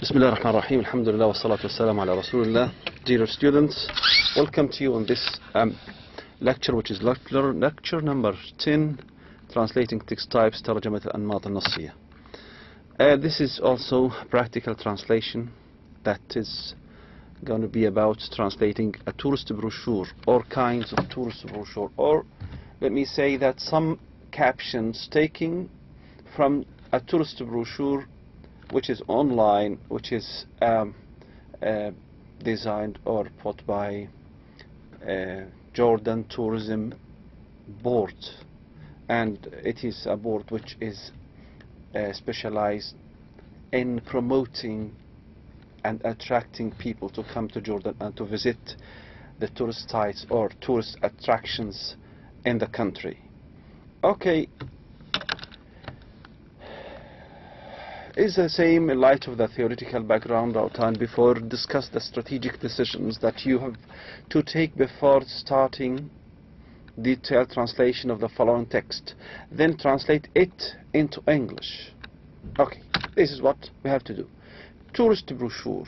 بسم الله الرحمن الرحيم الحمد لله والصلاة والسلام على رسول الله. Dear students, welcome to you on this lecture, which is lecture number 10, translating text types, ترجمة الانماط النصية. This is also practical translation that is going to be about translating a tourist brochure or kinds of tourist brochure, or let me say that some captions taken from a tourist brochure which is online, which is designed or put by Jordan Tourism Board, and it is a board which is specialized in promoting and attracting people to come to Jordan and to visit the tourist sites or tourist attractions in the country. Okay, is the same in light of the theoretical background outlined before. Discuss the strategic decisions that you have to take before starting detailed translation of the following text, then translate it into English. Okay, this is what we have to do. Tourist brochure.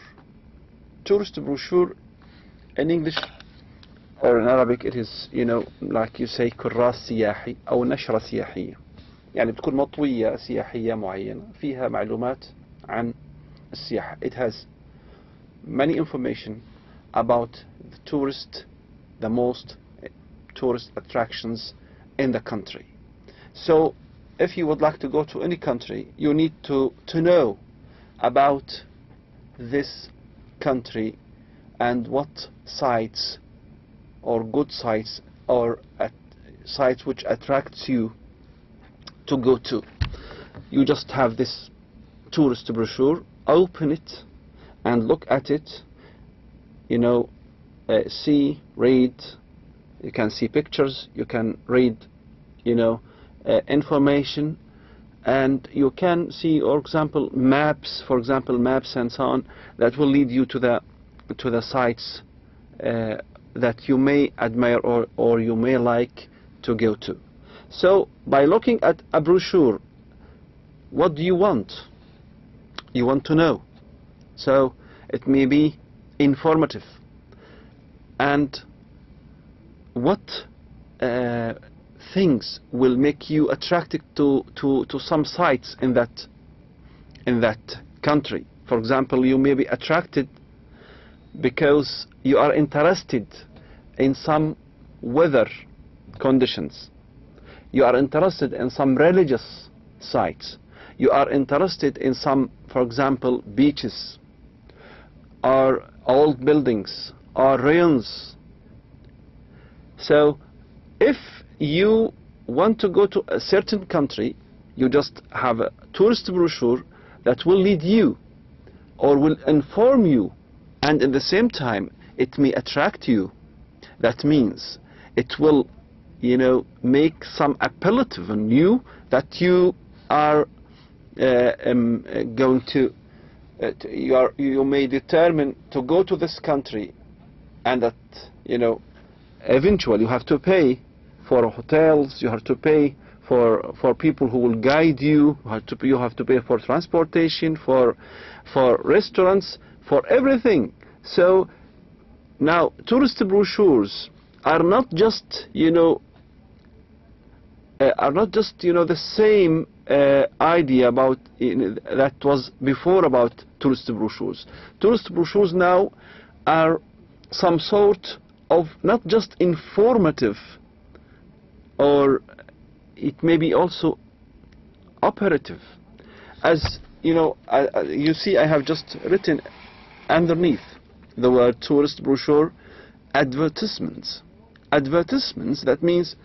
Tourist brochure in English or in Arabic it is, like you say, كراس سياحي أو نشرة سياحية. يعني بتكون مطوية سياحية معينة فيها معلومات عن السياحة. It has many information about the most tourist attractions in the country. So if you would like to go to any country, you need to know about this country and what sites or good sites or sites which attracts you to go to. You just have this tourist brochure, open it and look at it, see, read. You can see pictures, you can read information, and you can see, for example, maps and so on, that will lead you to the sites that you may admire or you may like to go to. So by looking at a brochure, what do you want? You want to know. So it may be informative. And what things will make you attracted to some sites in that country? For example, you may be attracted because you are interested in some weather conditions. You are interested in some religious sites. You are interested in some, for example, beaches or old buildings or ruins. So if you want to go to a certain country, you just have a tourist brochure that will lead you or will inform you, and at the same time it may attract you. That means it will make some appellative on you, that you are going to you may determine to go to this country, and that eventually you have to pay for hotels, you have to pay for people who will guide you, you have to pay for transportation, for restaurants, for everything. So now tourist brochures are not just the same idea about that was before about tourist brochures. Tourist brochures now are some sort of not just informative, or it may be also operative. As you see, I have just written underneath the word tourist brochure, advertisements. Advertisements, that means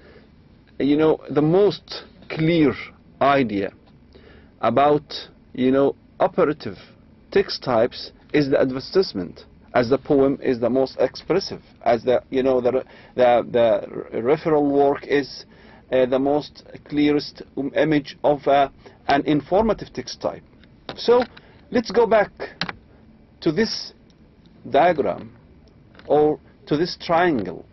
the most clear idea about operative text types is the advertisement, as the poem is the most expressive, as the referral work is the most clearest image of an informative text type. So let's go back to this diagram, or to this triangle.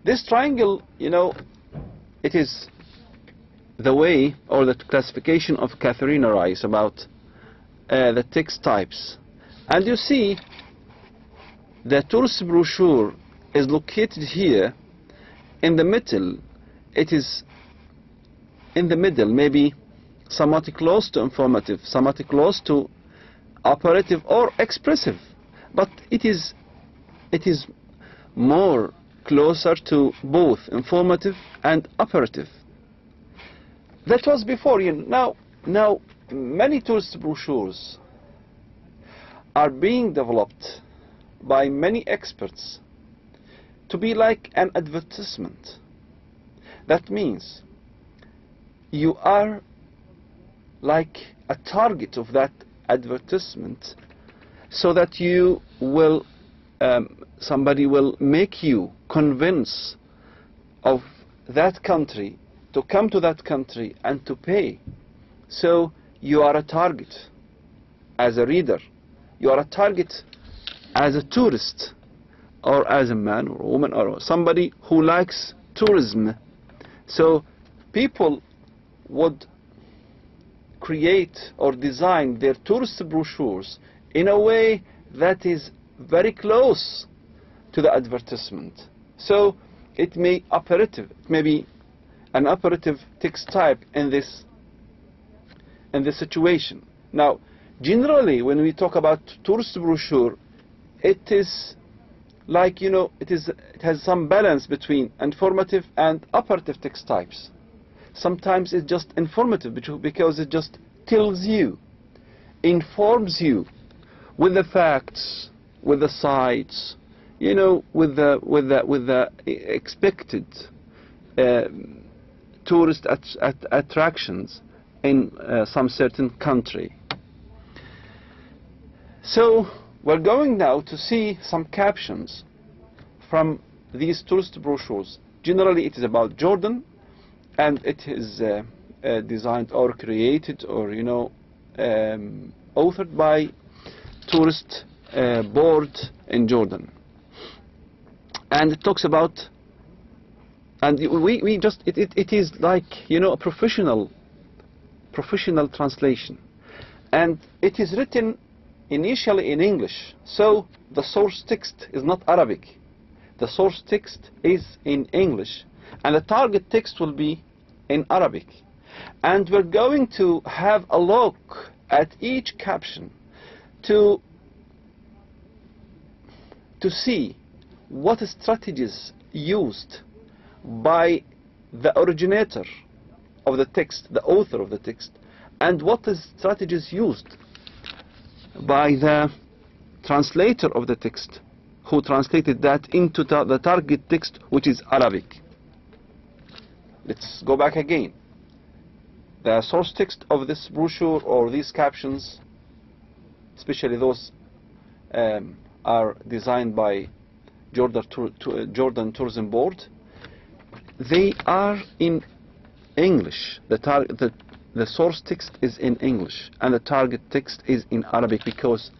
This triangle, it is the way or the classification of Katharina Rice about the text types. And you see the tourist brochure is located here in the middle. It is in the middle, maybe somewhat close to informative, somewhat close to operative or expressive, but it is more closer to both informative and operative. That was before. Now many tourist brochures are being developed by many experts to be like an advertisement. That means you are like a target of that advertisement, so that you will somebody will make you convince of that country, to come to that country and to pay. So you are a target as a reader, you are a target as a tourist, or as a man or a woman or somebody who likes tourism. So people would create or design their tourist brochures in a way that is very close to the advertisement. So it may be an operative text type in this situation. Now, generally, when we talk about tourist brochure, it is like, it has some balance between informative and operative text types. Sometimes it's just informative because it just tells you, informs you with the facts, with the sites, with the expected tourist attractions in some certain country. So we're going now to see some captions from these tourist brochures. Generally, it is about Jordan, and it is designed or created or authored by tourist board in Jordan. And it talks about, and it is like a professional translation, and it is written initially in English. So the source text is not Arabic. The source text is in English, and the target text will be in Arabic. And we're going to have a look at each caption to see what strategies used by the originator of the text, the author of the text, and what strategies used by the translator of the text, who translated that into the target text, which is Arabic. Let's go back again. The source text of this brochure or these captions, especially those are designed by Jordan Tourism Board, they are in English. The source text is in English, and the target text is in Arabic, because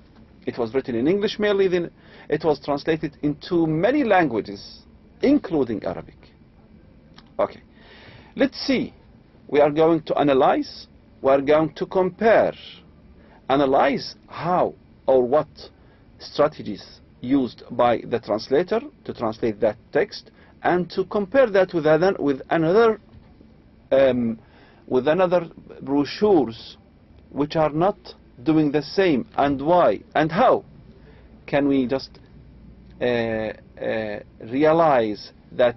it was written in English merely, then it was translated into many languages, including Arabic. Okay, let's see. We are going to analyze, we are going to compare, analyze how or what strategies used by the translator to translate that text, and to compare that with another brochures which are not doing the same, and why, and how can we just realize that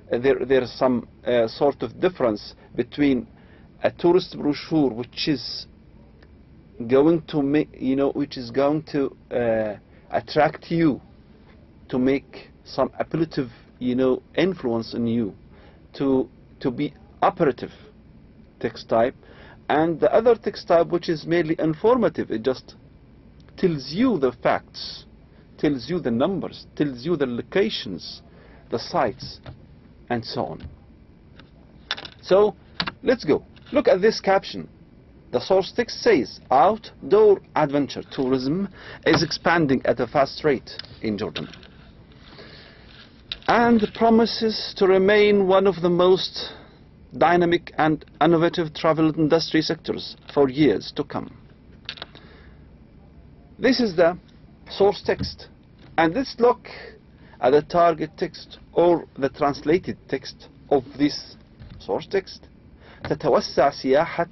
there is some sort of difference between a tourist brochure which is going to make, which is going to attract you, to make some appellative, influence on you, to be operative text type, and the other text type which is merely informative. It just tells you the facts, tells you the numbers, tells you the locations, the sites, and so on. So let's go. Look at this caption. The source text says, outdoor adventure tourism is expanding at a fast rate in Jordan, and promises to remain one of the most dynamic and innovative travel industry sectors for years to come. this is the source text, and let's look at the target text or the translated text of this source text. تتوسع سياحة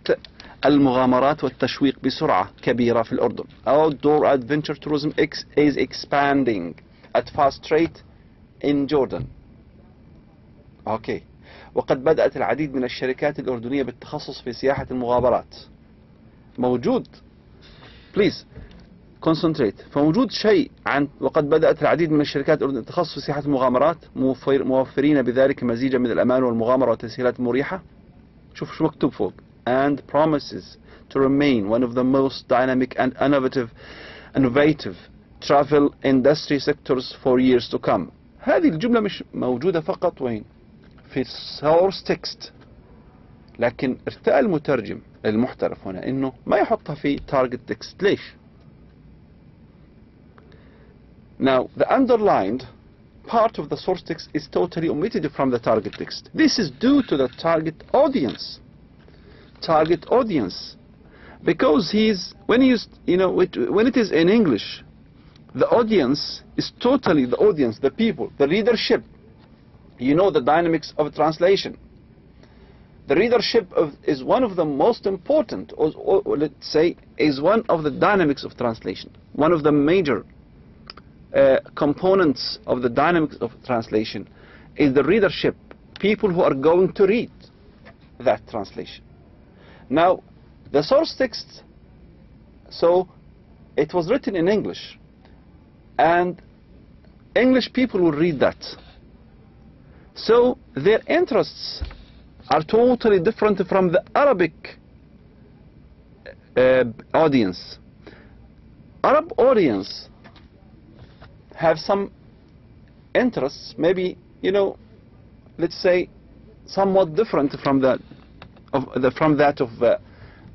المغامرات والتشويق بسرعة كبيرة في الأردن. Outdoor adventure tourism is expanding at fast rate in Jordan. Okay. وقد بدأت العديد من الشركات الأردنية بالتخصص في سياحة المغامرات. موجود. Please concentrate. فموجود شيء عن وقد بدأت العديد من الشركات الأردنية بالتخصص في سياحة المغامرات موفرين بذلك مزيجا من الأمان والمغامرة والتسهيلات المريحة. شوف شو مكتوب فوق. And promises to remain one of the most dynamic and innovative travel industry sectors for years to come. هذه الجملة مش موجودة فقط وين؟ في source text. لكن ارتأى المترجم المحترف هنا انه ما يحطها في target text. ليش؟ Now the underlined part of the source text is totally omitted from the target text. This is due to the target audience. Target audience, because when it is in English, the audience is totally the audience, the people, the readership. You know the dynamics of translation. The readership is one of the most important, or let's say, is one of the dynamics of translation. One of the major components of the dynamics of translation is the readership, people who are going to read that translation. Now, the source text, so it was written in English, and English people will read that. So their interests are totally different from the Arabic audience. Arab audience have some interests, maybe, let's say, somewhat different from that of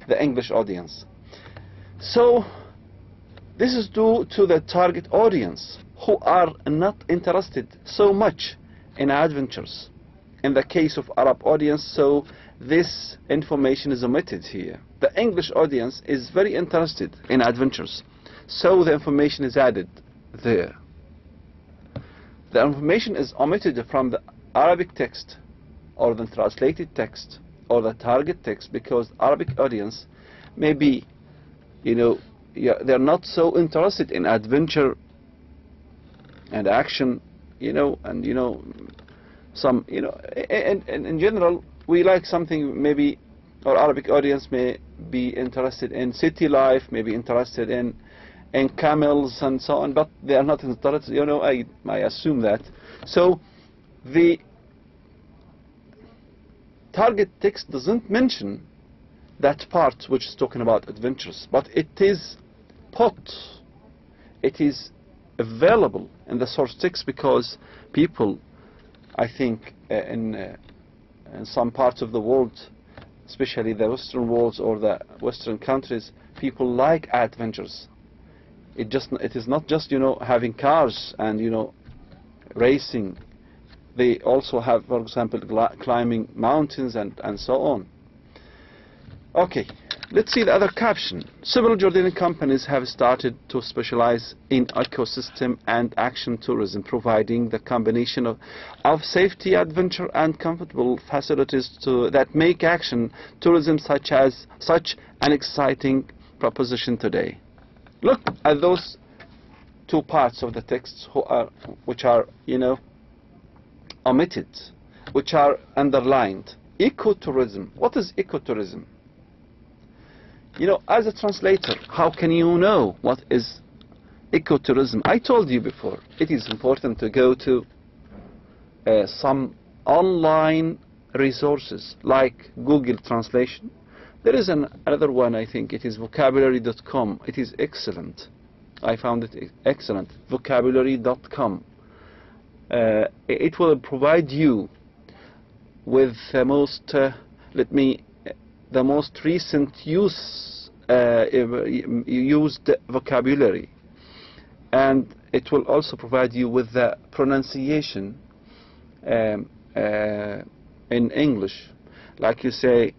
the English audience. So this is due to the target audience who are not interested so much in adventures. In the case of Arab audience, so this information is omitted here. The English audience is very interested in adventures, so the information is added there. The information is omitted from the Arabic text or the translated text or the target text because Arabic audience maybe, they're not so interested in adventure and action, some, and in general, we like something maybe our Arabic audience may be interested in city life, may be interested in camels and so on, but they are not interested, I assume that. So the target text doesn't mention that part which is talking about adventures, but it is available in the source text because people, I think, in some parts of the world, especially the Western worlds or the Western countries, people like adventures. It is not just having cars and racing. They also have, for example, climbing mountains and so on. Okay, let's see the other caption. Several Jordanian companies have started to specialize in ecosystem and action tourism, providing the combination of safety, adventure, and comfortable facilities that make action tourism such an exciting proposition today. Look at those two parts of the text which are omitted, which are underlined. Ecotourism. What is ecotourism? As a translator, how can you know what is ecotourism? I told you before, it is important to go to some online resources like Google Translation. There is another one, I think it is vocabulary.com. It is excellent. I found it excellent. Vocabulary.com. It will provide you with the most, the most recent used vocabulary, and it will also provide you with the pronunciation in English. Like you say,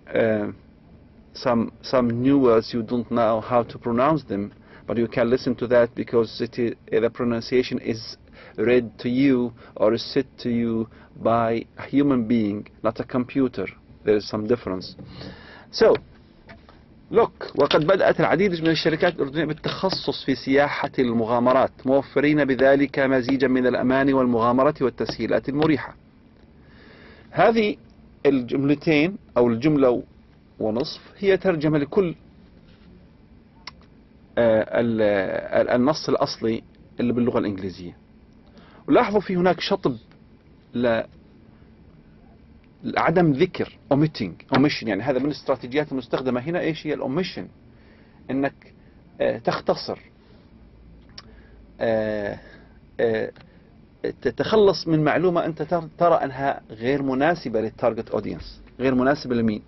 some new words you don't know how to pronounce them, but you can listen to that because the pronunciation is read to you or is said to you by a human being, not a computer. There is some difference. So, look, وقد بدأت العديد من الشركات الأردنية بالتخصص في سياحة المغامرات، موفرين بذلك مزيجا من الأمان والمغامرة والتسهيلات المريحة. هذه الجملتين أو الجملة ونصف هي ترجمة لكل النص الأصلي اللي باللغة الإنجليزية. ولاحظوا في هناك شطب لعدم ذكر omission، يعني هذا من الاستراتيجيات المستخدمة هنا. ايش هي الاوميشن؟ انك تختصر، تتخلص من معلومة انت ترى انها غير مناسبة للتارجت اودينس. غير مناسبة لمين؟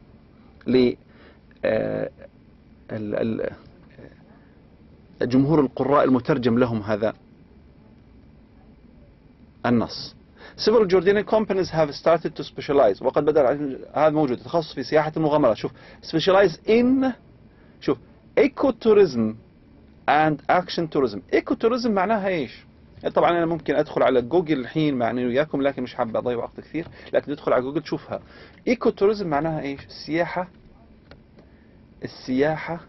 جمهور القراء المترجم لهم هذا النص. Several Jordanian companies have started to specialize. وقد بدأ هذا موجود، تخصص في سياحة المغامرات. شوف specialize in، شوف ecotourism and action tourism. ecotourism معناها ايش؟ طبعا انا ممكن ادخل على جوجل الحين معني وياكم، لكن مش حابب اضيع وقت كثير، لكن ادخل على جوجل تشوفها. ecotourism معناها ايش؟ السياحة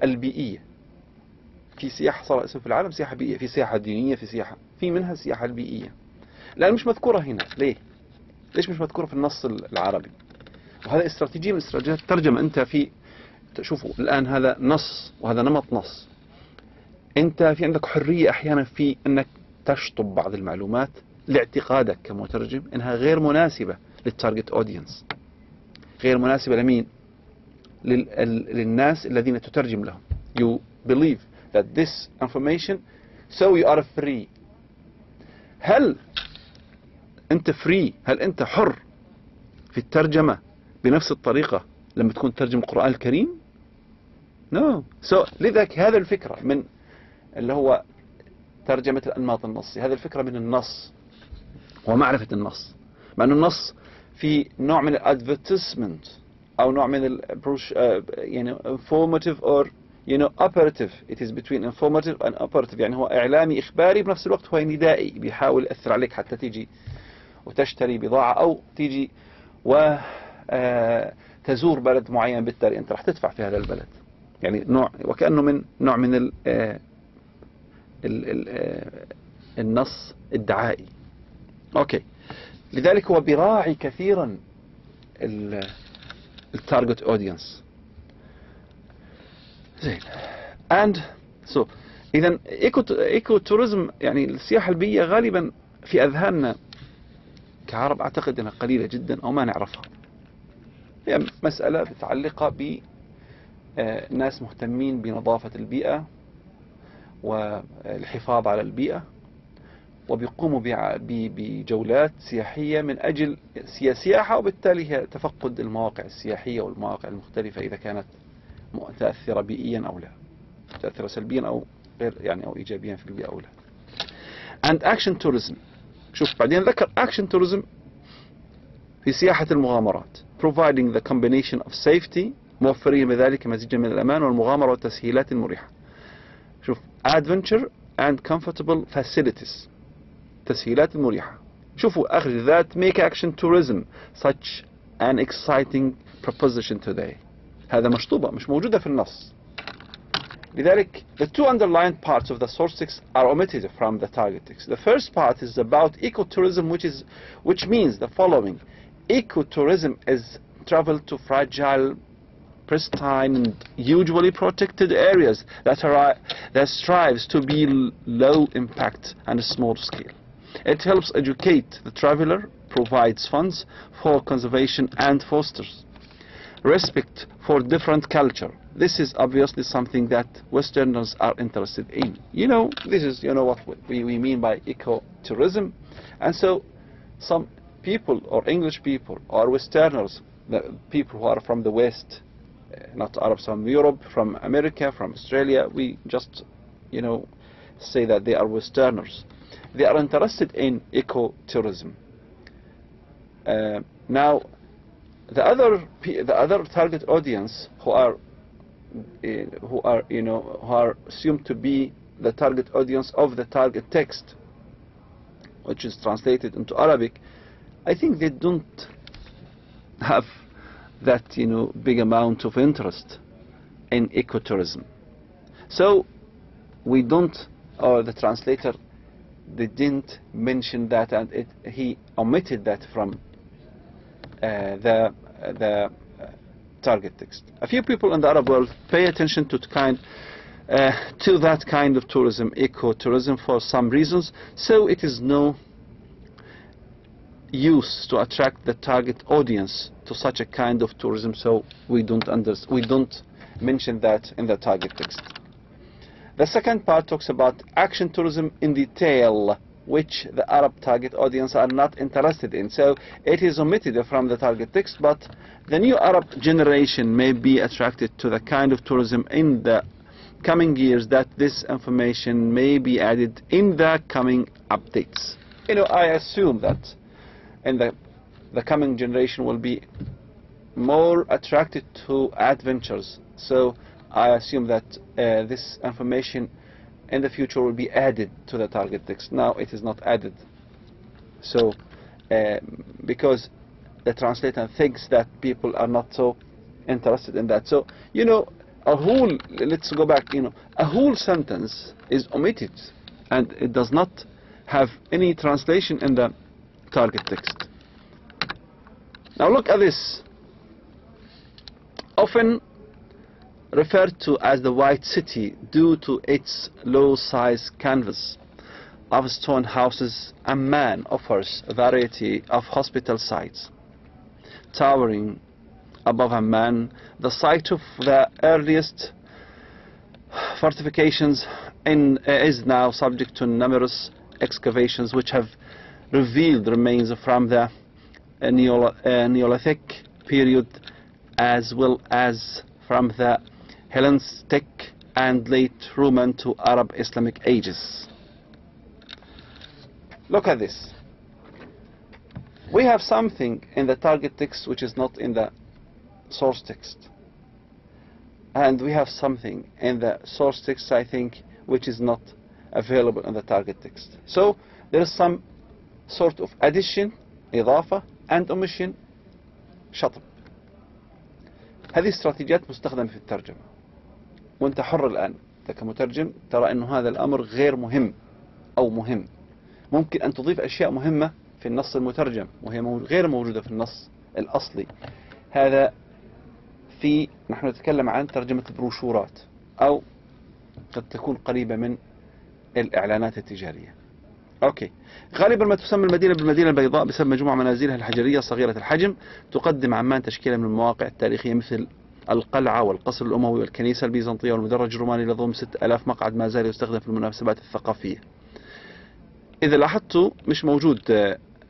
البيئية. في سياحة صار اسمها في العالم سياحة بيئية، في سياحة دينية، في منها السياحة البيئية. لأن مش مذكورة هنا. ليش مش مذكورة في النص العربي؟ وهذا استراتيجية من استراتيجيات الترجمة. أنت شوفوا الآن هذا نص وهذا نمط نص. أنت في عندك حرية أحيانا في أنك تشطب بعض المعلومات لاعتقادك كمترجم أنها غير مناسبة للتارجت أودينس. غير مناسبة لمين؟ للناس الذين تترجم لهم. You believe that this information, so you are free. هل أنت free؟ هل أنت حر في الترجمة بنفس الطريقة لما تكون ترجم القرآن الكريم؟ No. So لذلك هذا الفكرة من اللي هو ترجمة الانماط النصية. هذا الفكرة من النص ومعرفة النص، مع أن النص في نوع من الادفيرتسمنت أو نوع من يعني informative or operative. It is between informative and operative. يعني هو إعلامي إخباري بنفس الوقت هو ندائي، بيحاول يأثر عليك حتى تيجي وتشتري بضاعة أو تيجي وتزور بلد معين، بالتالي أنت راح تدفع في هذا البلد. يعني وكأنه من نوع من النص الدعائي. أوكي، لذلك هو بيراعي كثيرا التارجت اودينس. زين. and so إذا ايكو توريزم يعني السياحة البيئية غالبا في أذهاننا كعرب أعتقد أنها قليلة جدا أو ما نعرفها. هي مسألة متعلقة بناس مهتمين بنظافة البيئة والحفاظ على البيئة، وبيقوموا بجولات سياحية من أجل سياحة، وبالتالي هي تفقد المواقع السياحية والمواقع المختلفة إذا كانت متأثرة بيئيا أو لا، متأثرة سلبيا أو غير يعني أو إيجابيا في البيئة أو لا. and action tourism. شوف بعدين ذكر action tourism في سياحة المغامرات providing the combination of safety، موفرين بذلك مزيجا من الأمان والمغامرة والتسهيلات المريحة. شوف adventure and comfortable facilities، تسهيلات المريحة. شوفوا آخر ذات make action tourism such an exciting proposition today. هذا مشطوبة مش موجودة في النص. لذلك the two underlined parts of the source text are omitted from the target text. The first part is about ecotourism, which means the following: ecotourism is travel to fragile, pristine and usually protected areas that strives to be low impact and small scale. It helps educate the traveler, provides funds for conservation and fosters respect for different culture. This is obviously something that Westerners are interested in. This is what we mean by ecotourism. And so some people or English people or Westerners, the people who are from the West, not Arabs, from Europe, from America, from Australia, we just say that they are Westerners. They are interested in ecotourism. Now the other target audience who are who are, who are assumed to be the target audience of the target text, which is translated into Arabic, I think they don't have that, big amount of interest in ecotourism. So we don't, or the translator, they didn't mention that, and he omitted that from the target text. A few people in the Arab world pay attention to that kind of tourism, ecotourism, for some reasons. So it is no use to attract the target audience to such a kind of tourism. So we don't mention that in the target text. The second part talks about action tourism in detail, which the Arab target audience are not interested in. So it is omitted from the target text, but the new Arab generation may be attracted to the kind of tourism in the coming years, that this information may be added in the coming updates. I assume that in the coming generation will be more attracted to adventures. So I assume that this information in the future will be added to the target text. Now it is not added. So because the translator thinks that people are not so interested in that. So let's go back, a whole sentence is omitted and it does not have any translation in the target text. Now look at this. Often referred to as the White City due to its low size canvas of stone houses, Amman offers a variety of hospital sites. Towering above Amman, the site of the earliest fortifications is now subject to numerous excavations which have revealed remains from the Neolithic period, as well as from the Hellenistic and late Roman to Arab Islamic ages. Look at this. We have something in the target text which is not in the source text, and we have something in the source text, I think, which is not available in the target text. So there is some sort of addition, إضافة, and omission, شطب. هذه استراتيجيات مستخدمة في الترجمة، وانت حر الآن انت كمترجم ترى انه هذا الامر غير مهم او مهم. ممكن ان تضيف اشياء مهمة في النص المترجم وهي غير موجودة في النص الاصلي. هذا نحن نتكلم عن ترجمة البروشورات، او قد تكون قريبة من الاعلانات التجارية. اوكي. غالبا ما تسمى المدينة بالمدينة البيضاء بسبب مجموعة منازلها الحجرية صغيرة الحجم. تقدم عمان تشكيلة من المواقع التاريخية مثل القلعة والقصر الأموي والكنيسة البيزنطية والمدرج الروماني الذي يضم 6000 مقعد ما زال يستخدم في المناسبات الثقافية. إذا لاحظتوا مش موجود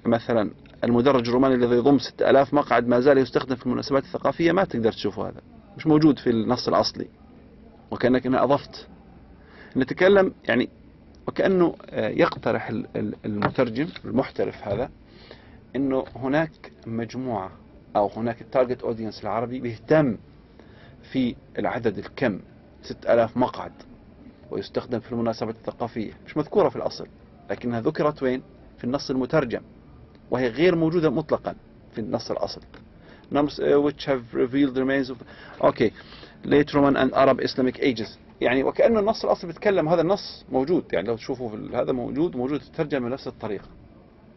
مثلا المدرج الروماني الذي يضم 6000 مقعد ما زال يستخدم في المناسبات الثقافية، ما تقدر تشوفوا هذا، مش موجود في النص الأصلي، وكأنك أنا أضفت. نتكلم يعني وكأنه يقترح المترجم المحترف هذا انه هناك مجموعة او هناك التارجت اودينس العربي بيهتم في العدد الكم 6000 مقعد ويستخدم في المناسبات الثقافية، مش مذكورة في الاصل لكنها ذكرت وين؟ في النص المترجم، وهي غير موجودة مطلقا في النص الاصل. Numbers which have revealed the remains of late Roman and Arab Islamic ages. يعني وكأنه النص الأصلي بيتكلم، هذا النص موجود، يعني لو تشوفوا هذا موجود تترجم بنفس الطريقة.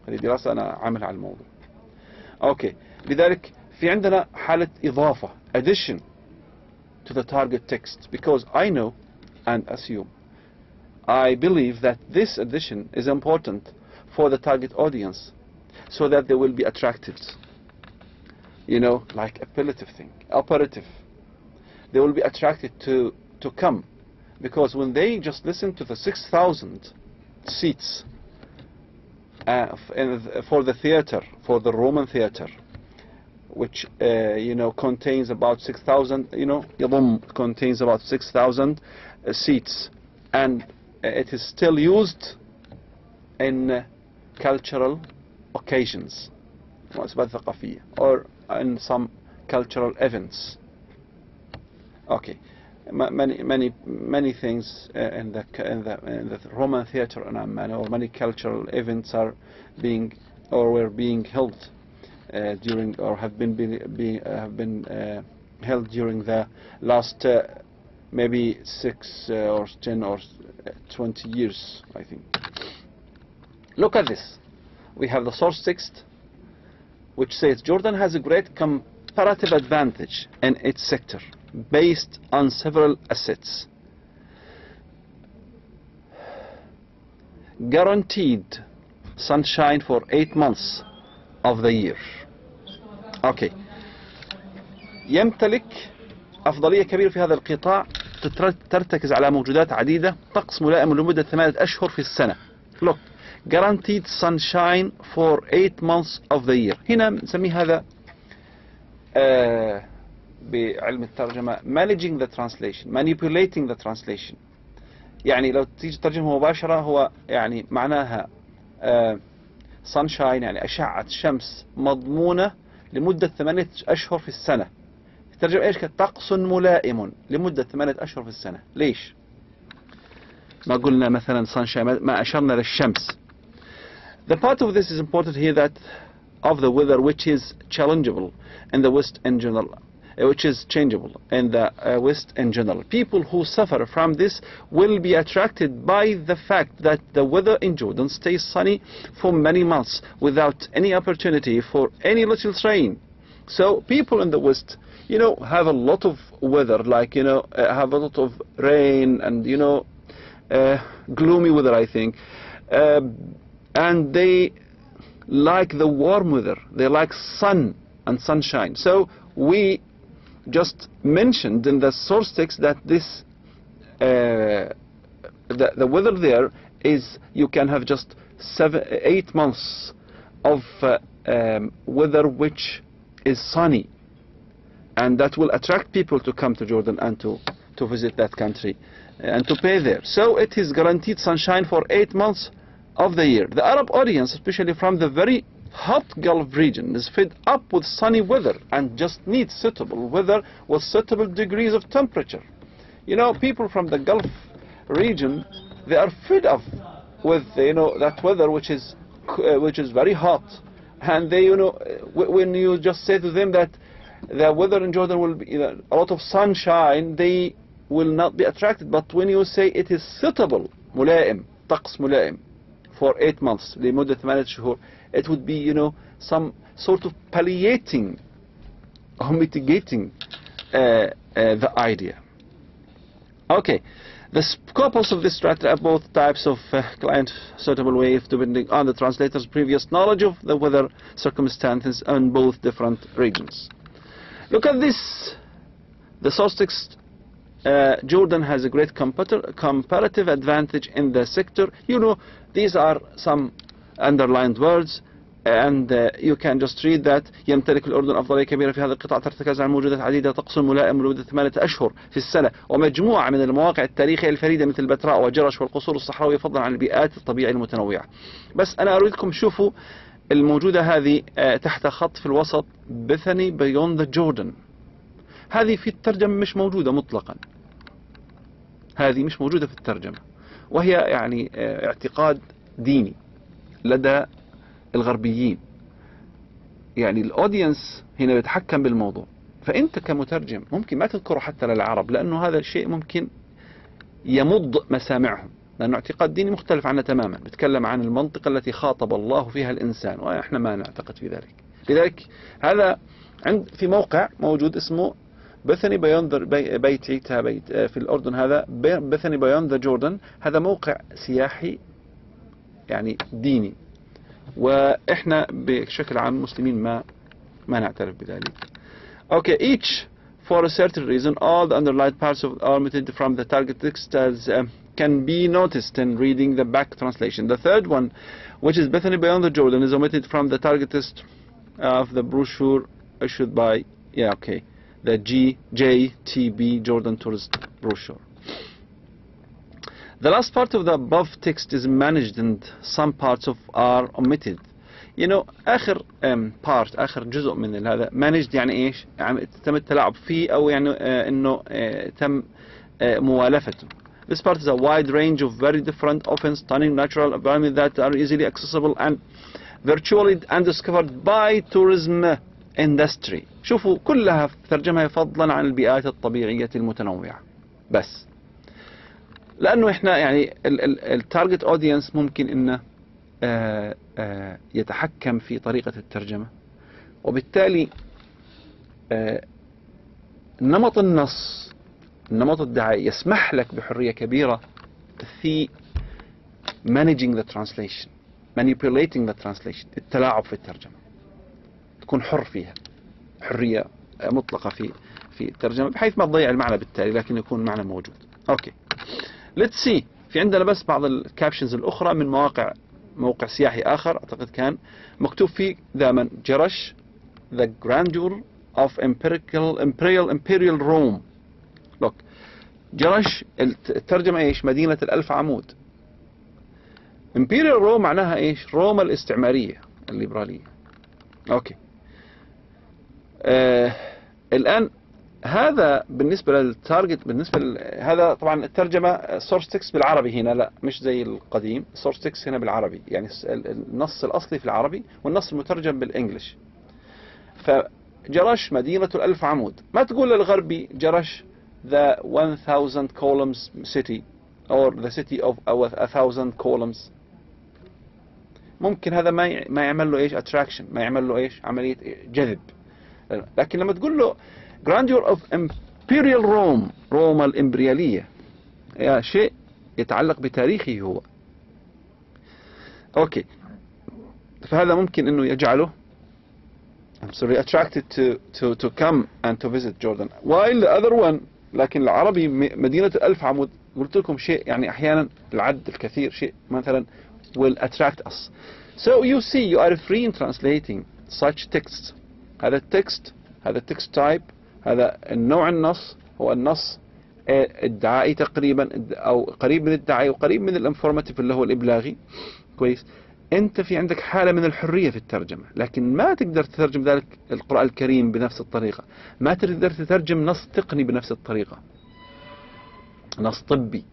هذه دراسة أنا عاملها على الموضوع. لذلك في عندنا حالة إضافة addition to the target text, because I know and assume, I believe that this addition is important for the target audience so that they will be attracted, like appellative thing, operative. They will be attracted to come, because when they just listen to the 6,000 seats for the theater, for the Roman theater, which contains about 6,000, contains about 6,000 seats, and it is still used in cultural occasions, or in some cultural events. many things in the Roman theater in Amman, or many cultural events are being or were being held during, or have been held during the last maybe 6 or 10 or 20 years, I think. Look at this. We have the source text, which says Jordan has a great comparative advantage in its sector based on several assets. Guaranteed sunshine for 8 months of the year. Okay. يمتلك أفضلية كبيرة في هذا القطاع، ترتكز على موجودات عديدة، طقس ملائم لمدة 8 أشهر في السنة. Look, guaranteed sunshine for 8 months of the year. هنا نسميه هذا بعلم الترجمة managing the translation, manipulating the translation. يعني لو تيجي ترجمه مباشرة هو يعني معناها sunshine يعني أشعة شمس مضمونة لمدة 8 أشهر في السنة. ترجم ايش؟ طقس ملائم لمدة 8 أشهر في السنة. ليش؟ ما قلنا مثلا sunshine، ما أشرنا للشمس. The part of this is important here that of the weather which is challengeable in the West in general, which is changeable in the West in general. People who suffer from this will be attracted by the fact that the weather in Jordan stays sunny for many months without any opportunity for any little rain. So people in the West, you know, have a lot of weather, like, you know, have a lot of rain and, you know, gloomy weather, I think. And they like the warm weather. They like sun and sunshine. So we just mentioned in the source text that this the weather there is, you can have just 8 months of weather which is sunny, and that will attract people to come to Jordan and to visit that country and to pay there. So it is guaranteed sunshine for 8 months of the year. The Arab audience, especially from the very hot Gulf region, is fed up with sunny weather and just needs suitable weather with suitable degrees of temperature. You know, people from the Gulf region, they are fed up with, you know, that weather which is very hot, and they, you know, when you just say to them that the weather in Jordan will be, you know, a lot of sunshine, they will not be attracted. But when you say it is suitable, ملائم, طقس ملائم, for 8 months, لمدة 8 شهور, it would be, you know, some sort of palliating or mitigating the idea. Okay, the scope of this strategy are both types of client suitable way of depending on the translator's previous knowledge of the weather circumstances in both different regions. Look at this. The source text, Jordan has a great comparative advantage in the sector. You know, these are some underlined words, and you can just read that. يمتلك الأردن أفضلية كبيرة في هذا القطاع، ترتكز على موجودات عديدة، طقس ملائم لمدة 8 أشهر في السنة، ومجموعة من المواقع التاريخية الفريدة مثل البتراء وجرش والقصور الصحراوية، فضلا عن البيئات الطبيعية المتنوعة. بس أنا أريدكم شوفوا الموجودة هذه تحت خط في الوسط، Bethany beyond the Jordan. هذه في الترجمة مش موجودة مطلقا، هذه مش موجودة في الترجمة، وهي يعني اعتقاد ديني لدى الغربيين. يعني الاودينس هنا بيتحكم بالموضوع، فانت كمترجم ممكن ما تذكره حتى للعرب، لانه هذا الشيء ممكن يمض مسامعهم، لانه اعتقاد ديني مختلف عنه تماما، بيتكلم عن المنطقة التي خاطب الله فيها الانسان، واحنا ما نعتقد في ذلك. لذلك هذا في موقع موجود اسمه Bethany beyond the بيت في الأردن، هذا Bethany beyond the Jordan، هذا موقع سياحي يعني ديني، وإحنا بشكل عام مسلمين ما نعترف بذلك. Okay, each for a certain reason, all the underlined parts are omitted from the target text as can be noticed in reading the back translation. The third one, which is Bethany beyond the Jordan, is omitted from the target text of the brochure issued by, the JTB Jordan Tourist Brochure. The last part of the above text is managed and some parts are omitted. You know, آخر part، آخر جزء من هذا managed يعني إيش؟ يعني تم التلاعب فيه، أو يعني إنه تم موالفته. This part is a wide range of very different, often stunning natural environments that are easily accessible and virtually undiscovered by tourism industry. شوفوا كلها في ترجمة فضلا عن البيئات الطبيعية المتنوعة. بس لأنه إحنا يعني التارجت أودينس ممكن إنه يتحكم في طريقة الترجمة، وبالتالي نمط النص، النمط الدعائي يسمح لك بحرية كبيرة في managing the translation, manipulating the translation، التلاعب في الترجمة، تكون حر فيها، حرية مطلقة في الترجمة بحيث ما تضيع المعنى بالتالي لكن يكون المعنى موجود. اوكي، let's see. في عندنا بس بعض الكابشنز الأخرى من موقع سياحي آخر أعتقد كان مكتوب فيه دائما جرش the grandeur of imperial Rome. look جرش الترجمة ايش؟ مدينة الألف عمود. imperial Rome معناها ايش؟ روما الاستعمارية الليبرالية. اوكي، الآن هذا بالنسبة للتارجت، هذا طبعا الترجمة سورس تكست بالعربي هنا، لا مش زي القديم، سورس تكست هنا بالعربي، يعني النص الأصلي في العربي والنص المترجم بالإنجليش. فجرش مدينة الألف عمود، ما تقول للغربي جرش the 1000 columns city or the city of 1000 columns. ممكن هذا ما يعمل له ايش attraction، ما يعمل له ايش عملية جذب. لكن لما تقول له grandeur of imperial Rome، روما الإمبريالية، يعني شيء يتعلق بتاريخه هو. اوكي، فهذا ممكن انه يجعله attracted to come and to visit Jordan. while the other one، لكن العربي مدينة الألف عمود قلت لكم شيء يعني أحيانا العد الكثير شيء مثلا will attract us. So you see you are free in translating such texts. هذا التكست، هذا التكست تايب، هذا النوع النص هو النص الدعائي تقريبا، أو قريب من الدعائي وقريب من الانفورماتيف اللي هو الإبلاغي. كويس، أنت في عندك حالة من الحرية في الترجمة، لكن ما تقدر تترجم ذلك القرآن الكريم بنفس الطريقة، ما تقدر تترجم نص تقني بنفس الطريقة، نص طبي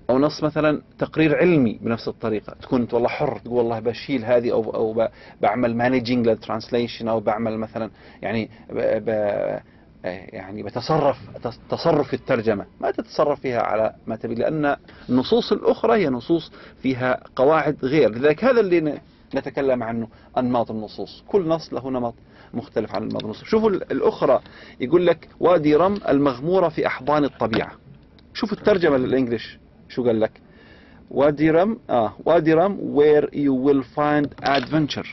أو نص مثلا تقرير علمي بنفس الطريقة. تكون أنت والله حر، تقول والله بشيل هذه أو بعمل مانجينج للترانسليشن، أو بعمل مثلا يعني يعني بتصرف تصرف في الترجمة، ما تتصرف فيها على ما تبي، لأن النصوص الأخرى هي نصوص فيها قواعد غير. لذلك هذا اللي نتكلم عنه أنماط النصوص، كل نص له نمط مختلف عن أنماط النصوص. شوفوا الأخرى يقول لك وادي رم المغمورة في أحضان الطبيعة. شوفوا الترجمة للإنجليش شو قال لك؟ وادي رم where you will find adventure.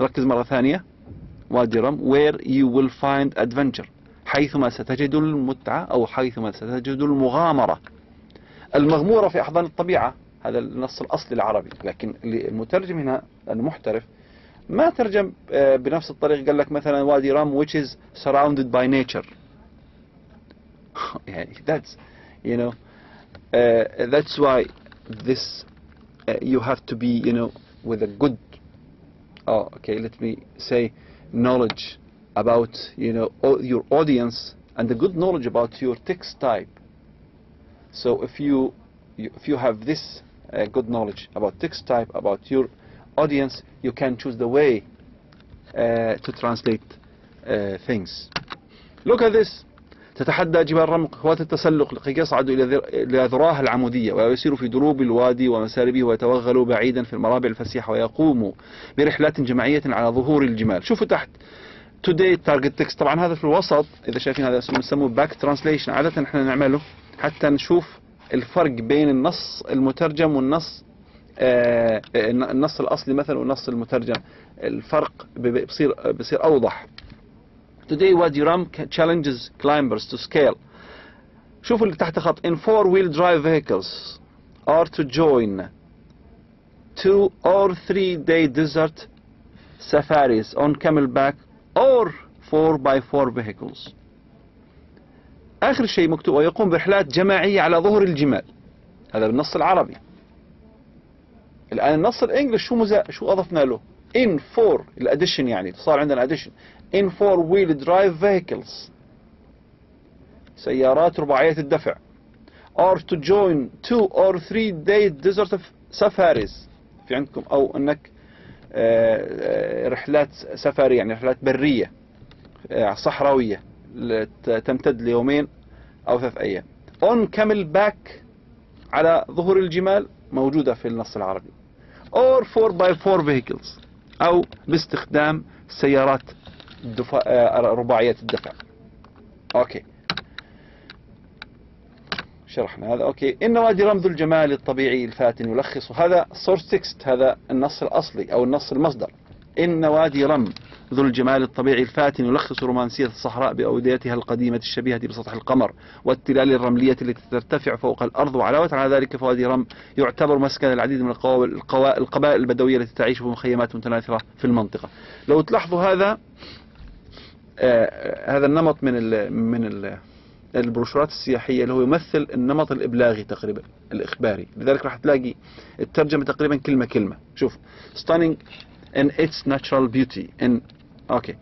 ركز مرة ثانية، وادي رم where you will find adventure، حيثما ستجد المتعة أو حيثما ستجد المغامرة. المغمورة في أحضان الطبيعة هذا النص الأصلي العربي، لكن المترجم هنا لأنه محترف ما ترجم بنفس الطريقة، قال لك مثلا وادي رم which is surrounded by nature. that's you know that's why this you have to be with a good let me say knowledge about your audience and a good knowledge about your text type. So if you have this good knowledge about text type, about your audience, you can choose the way to translate things. Look at this. تتحدى جبال رم قوات التسلق لكي يصعدوا إلى ذراها العمودية ويسيروا في دروب الوادي ومساربه ويتوغلوا بعيدا في المرابع الفسيحة ويقوموا برحلات جماعية على ظهور الجمال. شوفوا تحت today target text. طبعا هذا في الوسط، إذا شايفين هذا يسموه back translation، عادة احنا نعمله حتى نشوف الفرق بين النص المترجم والنص النص الأصلي مثلا والنص المترجم، الفرق بصير أوضح. Today Wadi Rum challenges climbers to scale. شوفوا اللي تحت خط in 4-wheel drive vehicles are to join 2 or 3-day desert safaris on camelback or 4x4 vehicles. آخر شيء مكتوب ويقوم برحلات جماعية على ظهر الجمال. هذا بالنص العربي. الآن النص الإنجليش شو أضفنا له؟ in 4 الاديشن، يعني صار عندنا addition in 4-wheel drive vehicles، سيارات رباعية الدفع. or to join 2 or 3 day desert safaris. في عندكم أو أنك رحلات سفرية يعني رحلات برية صحراوية تمتد ليومين أو 3 أيام. on camelback على ظهر الجمال موجودة في النص العربي. or 4x4 vehicles أو باستخدام سيارات رباعية الدفع. أوكي شرحنا هذا. أوكي. إن وادي رم ذو الجمال الطبيعي الفاتن يلخص، هذا source text، هذا النص الأصلي أو النص المصدر. إن وادي رم ذو الجمال الطبيعي الفاتن يلخص رومانسية الصحراء بأوديتها القديمة الشبيهة بسطح القمر والتلال الرملية التي ترتفع فوق الأرض، وعلاوة على ذلك فوادي رم يعتبر مسكن العديد من القبائل البدوية التي تعيش في مخيمات متناثرة في المنطقة. لو تلاحظوا هذا هذا النمط من البروشورات السياحية اللي هو يمثل النمط الإبلاغي تقريبا الإخباري، لذلك راح تلاقي الترجمة تقريبا كلمة كلمة. شوف stunning in its natural beauty in okay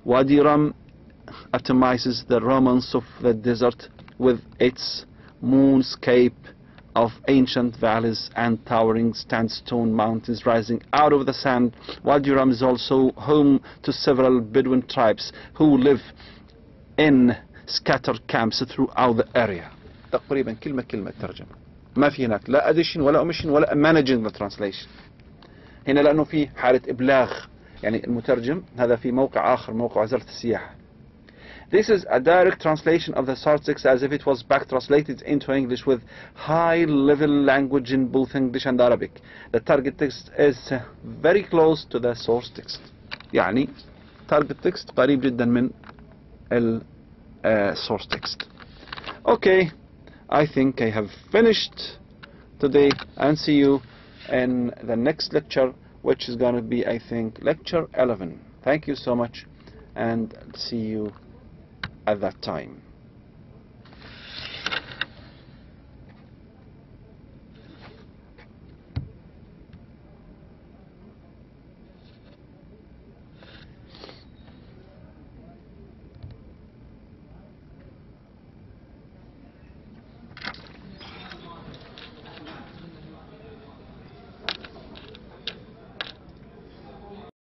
Wadi Rum epitomizes the romance of the desert with its moonscape of ancient valleys and towering sandstone mountains rising out of the sand. Wadi Rum is also home to several Bedouin tribes who live in scattered camps throughout the area. تقريبا كلمة كلمة ترجمة، ما في هناك لا addition ولا omission ولا managing the translation. هنا لأنه في حالة إبلاغ، يعني المترجم هذا في موقع آخر، موقع وزارة السياحة. This is a direct translation of the source text as if it was back translated into English with high level language in both English and Arabic. The target text is very close to the source text. يعني target text قريب جدا من ال source text. Okay, I think I have finished today, and see you in the next lecture, which is going to be, I think, lecture 11. Thank you so much, and see you at that time.